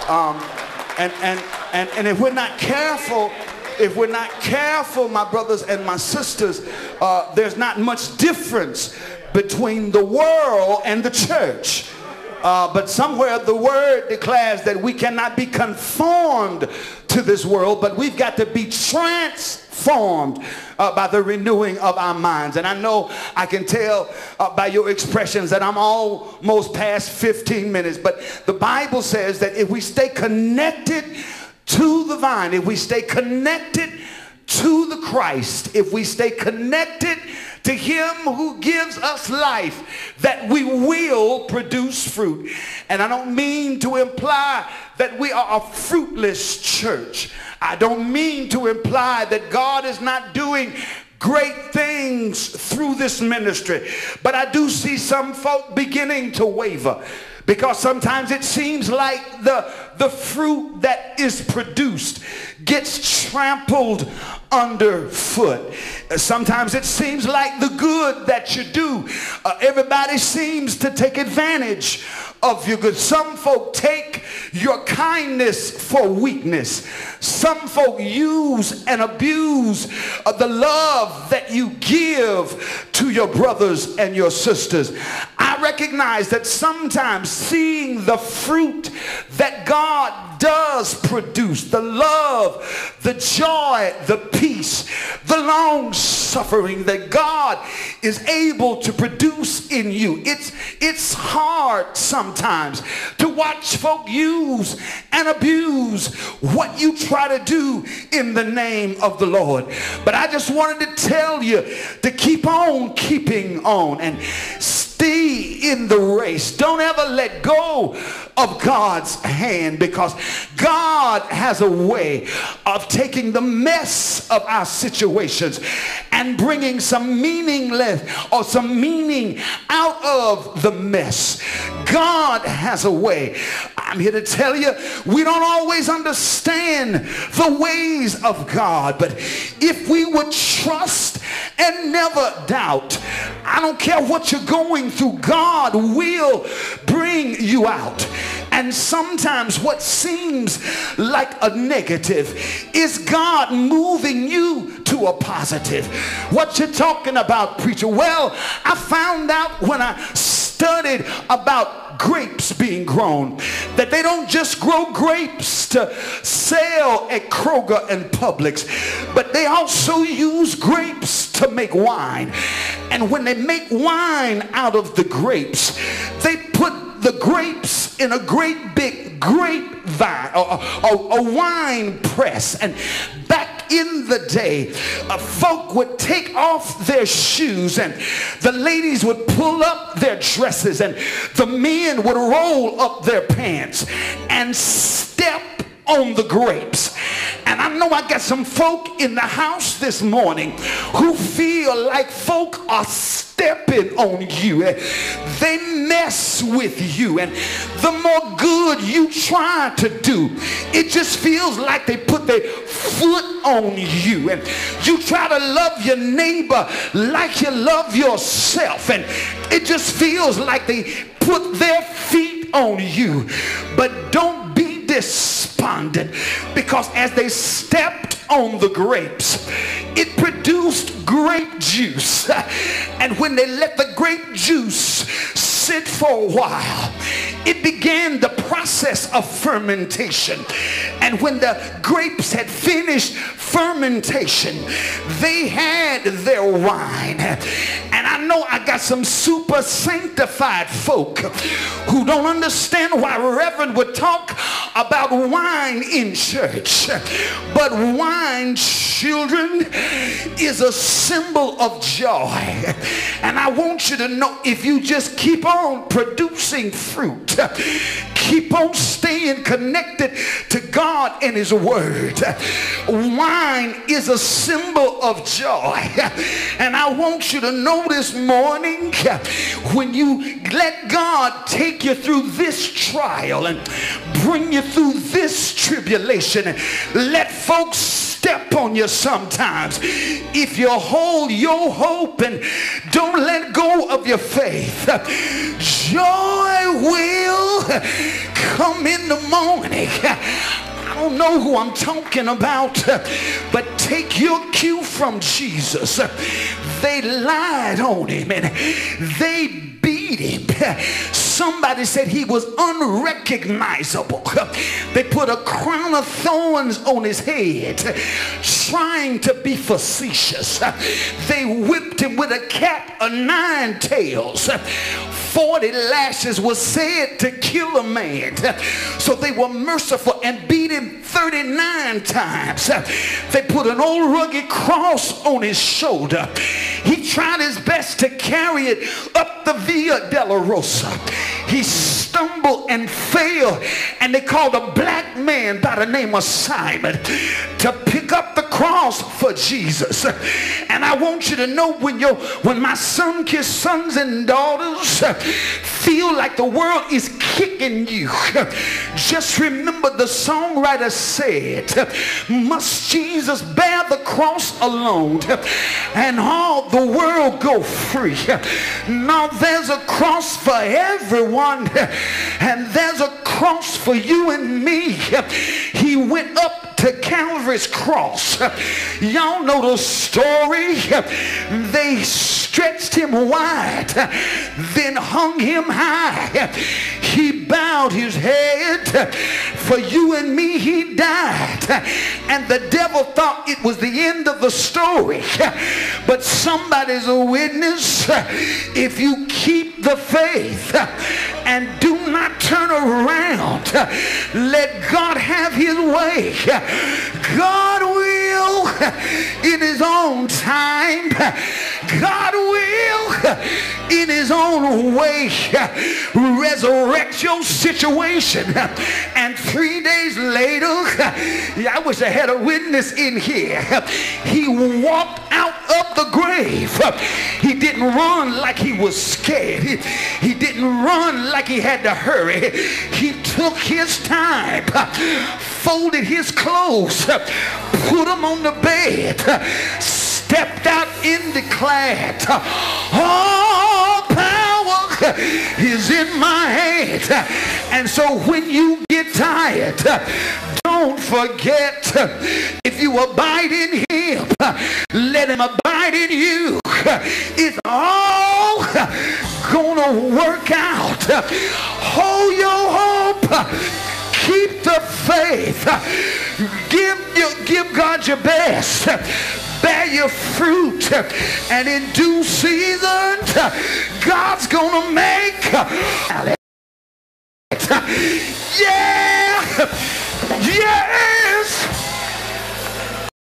And if we're not careful, my brothers and my sisters, there's not much difference between the world and the church. But somewhere the word declares that we cannot be conformed to this world, but we've got to be transformed by the renewing of our minds. And I know I can tell by your expressions that I'm almost past 15 minutes, but the Bible says that if we stay connected to the vine, if we stay connected to the Christ, if we stay connected to him who gives us life, that we will produce fruit. And I don't mean to imply that we are a fruitless church. I don't mean to imply that God is not doing great things through this ministry, but I do see some folk beginning to waver, because sometimes it seems like the fruit that is produced gets trampled underfoot. Sometimes it seems like the good that you do, everybody seems to take advantage of your good. Some folk take your kindness for weakness. Some folk use and abuse the love that you give to your brothers and your sisters. I recognize that sometimes seeing the fruit that God does produce, the love, the joy, the peace, the long suffering that God is able to produce in you, it's hard sometimes to watch folk use and abuse what you try to do in the name of the Lord. But I just wanted to tell you to keep on keeping on and stay in the race. Don't ever let go of God's hand, because God has a way of taking the mess of our situations and bringing some meaningless or some meaning out of the mess. God has a way. I'm here to tell you, we don't always understand the ways of God, but if we would trust and never doubt, I don't care what you're going through, God will bring you out. And sometimes what seems like a negative is God moving you to a positive. What you talking about, preacher? Well, I found out when I studied about grapes being grown that they don't just grow grapes to sell at Kroger and Publix, but they also use grapes to make wine. And when they make wine out of the grapes, they put the grapes in a great big grapevine, a wine press. And back in the day, folk would take off their shoes and the ladies would pull up their dresses and the men would roll up their pants and step on the grapes. And I know I got some folk in the house this morning who feel like folk are stepping on you. They mess with you, and the more good you try to do, it just feels like they put their foot on you. And you try to love your neighbor like you love yourself, and it just feels like they put their feet on you. But don't be despondent, because as they stepped on the grapes, it produced grape juice. And when they let the grape juice sit for a while, it began the process of fermentation. And when the grapes had finished fermentation, they had their wine. And I know I got some super sanctified folk who don't understand why Reverend would talk about wine in church. But wine, children, is a symbol of joy. And I want you to know, if you just keep on producing fruit, keep on staying connected to God and his word, wine is a symbol of joy. And I want you to know this morning, when you let God take you through this trial and bring you through this tribulation, and let folks step on you sometimes, if you hold your hope and don't let go of your faith, joy will come in the morning. I don't know who I'm talking about, but take your cue from Jesus. They lied on him and they beat him. Somebody said he was unrecognizable. They put a crown of thorns on his head, trying to be facetious. They whipped him with a cap of 9 tails. 40 lashes was said to kill a man. So they were merciful and beat him 39 times. They put an old rugged cross on his shoulder. He tried his best to carry it up the Via Dolorosa. He stumbled and fell, and they called a black man by the name of Simon to pick up the cross for Jesus. And I want you to know, when my sun-kissed sons and daughters feel like the world is kicking you, just remember the songwriter said, must Jesus bear the cross alone and all the world go free? Now there's a cross for everyone, and there's a cross for you and me. He went up to Calvary's cross. Y'all know the story. They stretched him wide, then hung him high. He bowed his head. For you and me he died. And the devil thought it was the end of the story. But somebody's a witness. If you keep the faith and do not turn around, let God have his way. God will in his own time. God will in his own way resurrect your situation. And 3 days later, I wish I had a witness in here, he walked out of the grave. He didn't run like he was scared. He didn't run like he had to hurry. He took his time, folded his clothes, put them on the bed, stepped out and declared, all power is in my hand. And so when you get tired, don't forget, if you abide in him, let him abide in you. It's all gonna work out. Hold your hope. Keep the faith. Give God your best. Bear your fruit, and in due season God's gonna make yeah